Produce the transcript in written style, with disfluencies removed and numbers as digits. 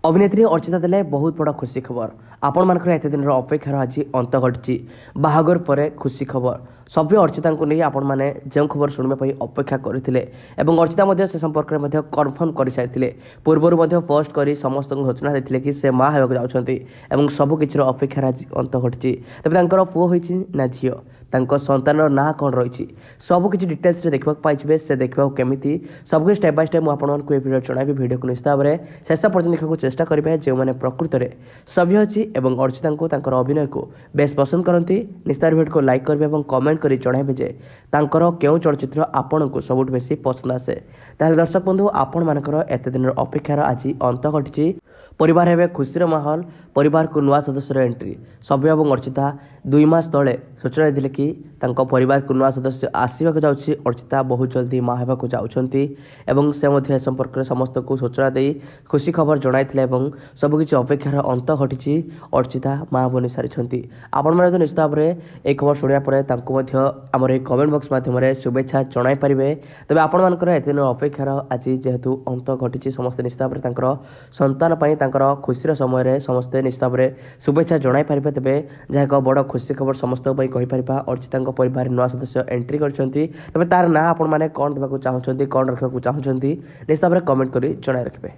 अभिनेत्री अर्चिता देले बहुत बड़ा खुशी खबर। आपण मानकर एत दिन अपेक्षार आज अंत घटी बाहागर पर खुशी खबर सभी अर्चिता को नहीं आपण मैंने जो खबर शुणा अपेक्षा करते अर्चिता से संपर्क में कन्फर्म कर सारी पूर्वर पोस्ट कर समस्त सूचना देते कि से माँ होगा जाऊँच सबकि अपेक्षार आज अंत घटी तेज पुओ ना झी संतान ना कौन रही सबकि डिटेल्स देखा पाइबे से देखा केमी सबकि स्टेप बाय स्टेप मुझे भिडियो जन भिडियो को निश्चित भाव में शेष पर्यटन देखा चेष्टा करेंगे जो मैंने प्रकृत में सभ्य अच्छी अर्चिता को अभिनय को बेस पसंद करती निश्चित भिडियो को लाइक करेंगे और कमेंट कर जन जे क्यों चलचित्र आपण को सबुठ बेसी पसंद आसे ताहले दर्शक बंधु आपण मानकर एत दिन अपेक्षार आज अंत घटी परिवार हेबे खुशीर माहौल परिवार को नुआ सदस्य एंट्री सभ्य और अर्चिता 2 मास तले सूचना दिले कि परिवार को नुआ सदस्य आसवाक जाऊँगी अर्चिता बहुत जल्दी माँ होगा जाऊँगी से संपर्क में समस्त को सूचना दे खुशी खबर जन सबकि अपेक्षार अंत घटी अर्चिता माँ बनी सारी आपण मैंने निश्चित भाव में एक खबर शुणा पर आम कमेंट बॉक्स मध्यम शुभेच्छा जन पारे तेज आपण मानकर एत दिन अपेक्षार आज जेहेतु अंत घटी समस्त निश्चित भाव में संतान खुशी समय समस्ते निश्चित भाव में शुभेच्छा जन पारे तेज जहाँ एक बड़ खुशी खबर समस्त कहीपर अर्चिता परिवार नुआ सदस्य एंट्री करते तार ना आपण मैंने कौन देवाक चाहते कौन रखा चाहते निश्चित भाव में कमेंट कर जन रखिए।